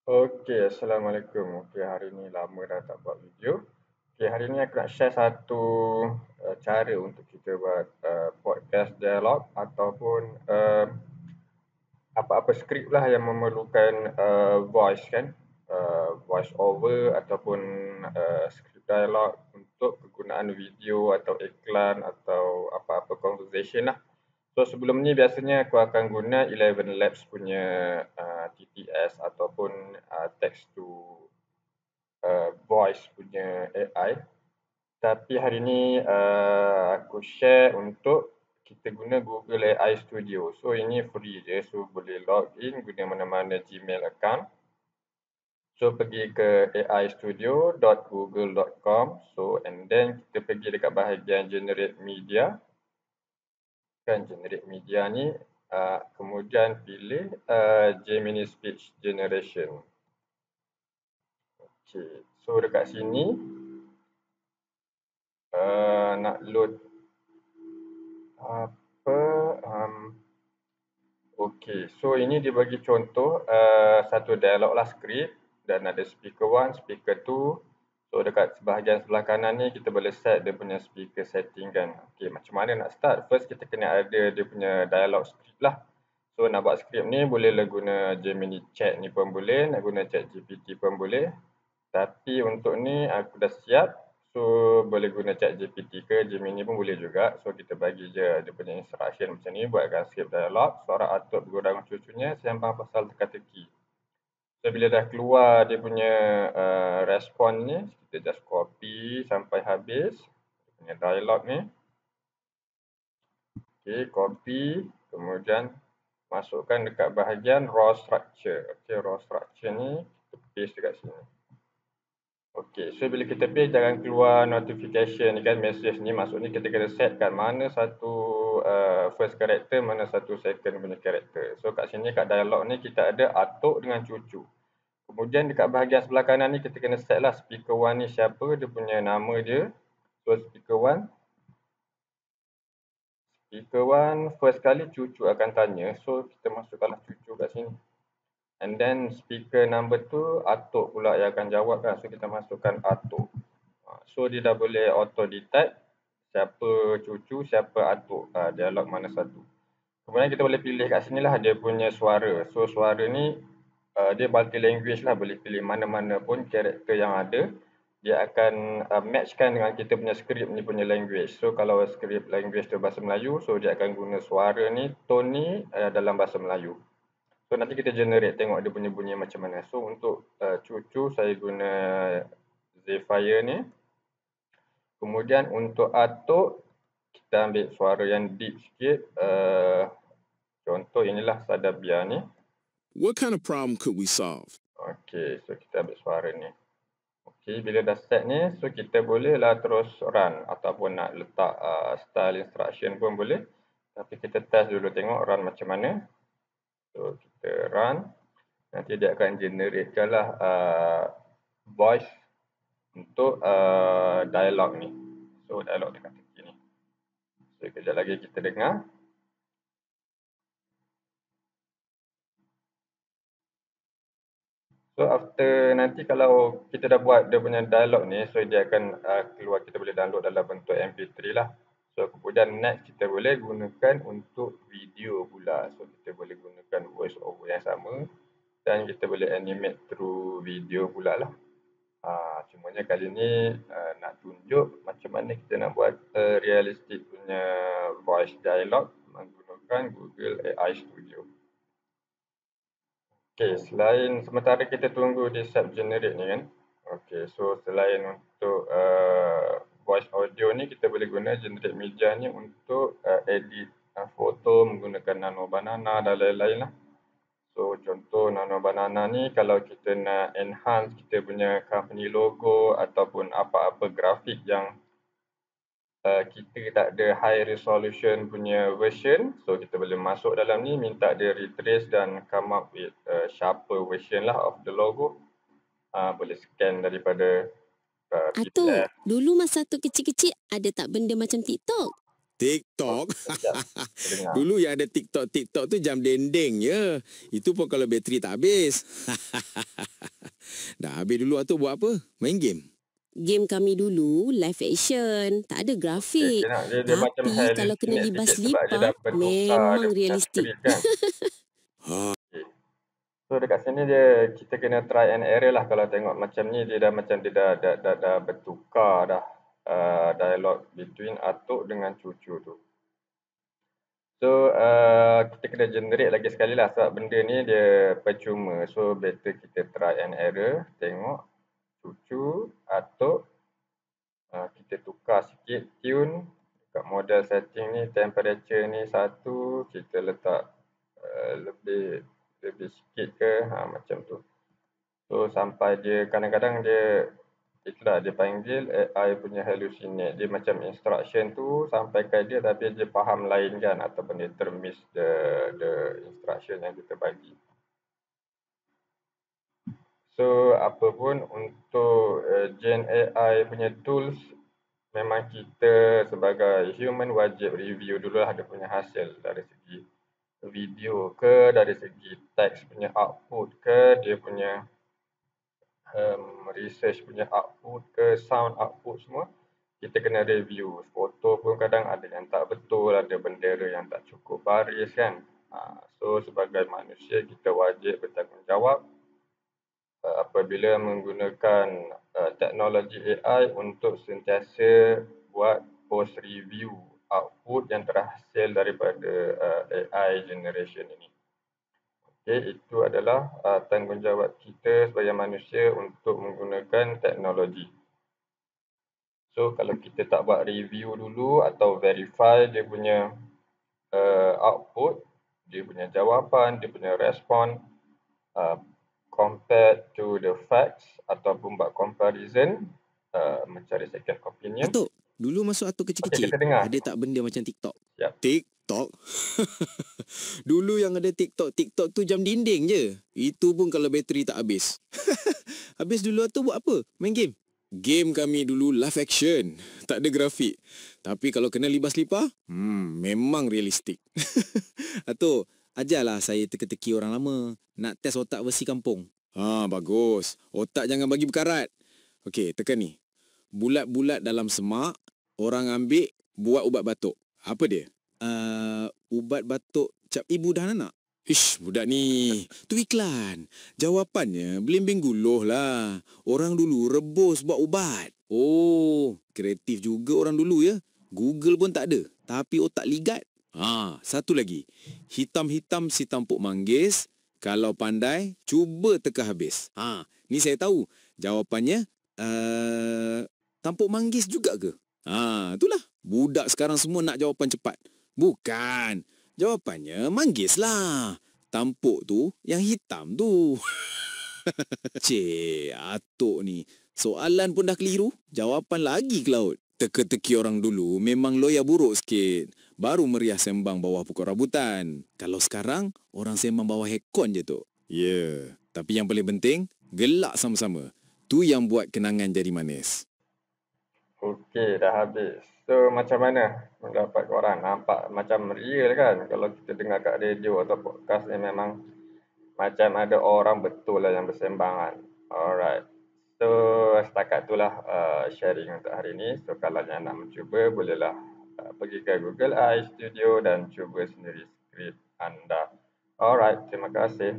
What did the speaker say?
Okey, Assalamualaikum. Okey, hari ni lama dah tak buat video. Okey, hari ni aku nak share satu cara untuk kita buat podcast dialog ataupun apa-apa skrip lah yang memerlukan voice kan. Voice over ataupun skrip dialog untuk kegunaan video atau iklan atau apa-apa conversation lah. So sebelum ni biasanya aku akan guna 11 Labs punya TTS ataupun text to voice punya AI. Tapi hari ni aku share untuk kita guna Google AI Studio. So ini free je, so boleh log in guna mana-mana Gmail account. So pergi ke aistudio.google.com. So and then kita pergi dekat bahagian generate media. Kan generate media ni, kemudian pilih Gemini Speech Generation. Okay. So dekat sini nak load apa okey, so ini dia bagi contoh satu dialog lah skrip dan ada speaker 1, speaker 2. So dekat bahagian sebelah kanan ni kita boleh set dia punya speaker setting kan. Okey, macam mana nak start? First kita kena ada dia punya dialog skrip lah. So nak buat skrip ni boleh lah guna Gemini Chat ni pun boleh, nak guna Chat GPT pun boleh. Tapi untuk ni aku dah siap. So boleh guna Chat GPT ke Gemini pun boleh juga. So kita bagi je dia punya instruction macam ni, buatkan skrip dialog, suara atuk bergurau cucunya, sembang pasal teka-teki. So bila dah keluar dia punya respon ni, kita just copy sampai habis dia punya dialog ni. Okay, copy, kemudian masukkan dekat bahagian raw structure. Okay, raw structure ni kita paste dekat sini. Okey, so bila kita paste jangan keluar notification ni kan, message ni, maksudnya kita kena set kat mana satu first character, mana satu second punya character. So kat sini kat dialog ni kita ada atuk dengan cucu. Kemudian dekat bahagian sebelah kanan ni kita kena set lah speaker 1 ni siapa, dia punya nama dia. So speaker 1 first kali cucu akan tanya, so kita masukkanlah cucu kat sini. And then speaker number 2 atuk pula yang akan jawab kan, so kita masukkan atuk. So dia dah boleh auto detect siapa cucu, siapa atuk, dialog mana satu. Kemudian kita boleh pilih kat sini lah dia punya suara. So suara ni dia multi language lah, boleh pilih mana-mana pun karakter yang ada. Dia akan matchkan dengan kita punya skrip ni punya language. So kalau skrip language tu bahasa Melayu, so dia akan guna suara ni, tone ni dalam bahasa Melayu. So nanti kita generate tengok dia punya bunyi macam mana. So untuk cucu saya guna Zephyr ni. Kemudian untuk atuk kita ambil suara yang deep sikit. Contoh inilah Sadabia ni. What kind of problem could we solve? Okey, so kita ambil suara ni. Okey, bila dah set ni, so kita bolehlah terus run ataupun nak letak style instruction pun boleh. Tapi kita test dulu tengok run macam mana. So kita run. Nanti dia akan generatekan lah voice untuk dialog ni. So dialog teka-teki ni. So kejap lagi kita dengar. So after nanti kalau kita dah buat dia punya dialog ni, so dia akan keluar, kita boleh download dalam bentuk MP3 lah. So kemudian next kita boleh gunakan untuk video pula. So kita boleh gunakan voice over yang sama dan kita boleh animate through video pula lah. Cumanya kali ni nak tunjuk macam mana kita nak buat realistic punya voice dialog menggunakan Google AI Studio. Okey, selain sementara kita tunggu dia sub generate ni kan. Okey, so selain untuk voice audio ni kita boleh guna generate media ni untuk edit foto menggunakan Nano Banana dan lain-lain lah. So contoh Nano Banana ni kalau kita nak enhance kita punya company logo ataupun apa-apa grafik yang kita tak ada high resolution punya version, so kita boleh masuk dalam ni, minta dia retrace dan come up with sharper version lah of the logo. Boleh scan daripada Atuk, dulu masa Atuk kecil-kecil ada tak benda macam TikTok? TikTok. Sekejap, kita dengar. Dulu yang ada TikTok tu jam dendeng je. Itu pun kalau bateri tak habis. Dah habis dulu Atuk buat apa? Main game. Game kami dulu live action, tak ada grafik. Dia macam Tapi kalau kena hallucinate libas sikit sebab dia dah lipat, bertukar memang dia punya realistik. skrip kan. Ha, So dekat sini kita kena try and error lah. Kalau tengok macam ni dia dah bertukar dah dialog between atuk dengan cucu tu. So kita kena generate lagi sekali lah sebab benda ni dia percuma. So better kita try and error, tengok cucu, atuk. Kita tukar sikit tune dekat model setting ni, temperature ni 1, kita letak lebih sikit ke, macam tu. So sampai dia kadang-kadang dia itulah dia panggil AI punya hallucinate. Dia macam instruction tu sampaikan dia tapi dia faham lain kan, ataupun dia termiss the instruction yang kita bagi. So apa pun untuk Gen AI punya tools, memang kita sebagai human wajib review dulu lah dia punya hasil dari segi video ke, dari segi teks punya output ke, dia punya research punya output ke, sound output semua. Kita kena review. Foto pun kadang ada yang tak betul, ada bendera yang tak cukup baris kan. So sebagai manusia kita wajib bertanggungjawab apabila menggunakan teknologi AI untuk sentiasa buat post review output yang terhasil daripada AI generation ini. Okay, itu adalah tanggungjawab kita sebagai manusia untuk menggunakan teknologi. So kalau kita tak buat review dulu atau verify dia punya output, dia punya jawapan, dia punya respon, compared to the facts ataupun buat comparison, mencari second opinion. Atuk, dulu masa Atuk kecil-kecil, kita dengar. ada tak benda macam TikTok? Siap. TikTok? Dulu yang ada TikTok tu jam dinding je. Itu pun kalau bateri tak habis. Habis dulu Atuk buat apa? Main game? Game kami dulu live action. Tak ada grafik. Tapi kalau kena libas lipar, memang realistik. Atuk, ajarlah saya teka-teki orang lama. Nak test otak versi kampung. Bagus. Otak jangan bagi berkarat. Okey, tekan ni. Bulat-bulat dalam semak, orang ambil buat ubat batuk. Apa dia? Ubat batuk cap ibu dan anak. Ish, budak ni. Tu iklan. Jawapannya belimbing guluh lah. Orang dulu rebus buat ubat. Oh, kreatif juga orang dulu ya. Google pun tak ada. Tapi otak ligat. Satu lagi. Hitam-hitam si tampuk manggis. Kalau pandai, cuba teka habis. Ni saya tahu. Jawapannya, tampuk manggis juga ke? Itulah. Budak sekarang semua nak jawapan cepat. Bukan. Jawapannya manggis lah. Tampuk tu yang hitam tu. Cik, Atuk ni. Soalan pun dah keliru. Jawapan lagi ke laut. Teka-teki orang dulu memang loya buruk sikit. Baru meriah sembang bawah pokok rambutan. Kalau sekarang, orang sembang bawah hekon je tu. Ya, tapi yang paling penting, gelak sama-sama. Tu yang buat kenangan jadi manis. Okey, dah habis. So macam mana pendapat korang? Nampak macam real kan? Kalau kita dengar kat radio atau podcast ni memang macam ada orang betul lah yang bersembang kan. Alright. So setakat itulah sharing untuk hari ni. So kalau yang nak mencuba bolehlah pergi ke Google AI Studio dan cuba sendiri skrip anda. Alright, terima kasih.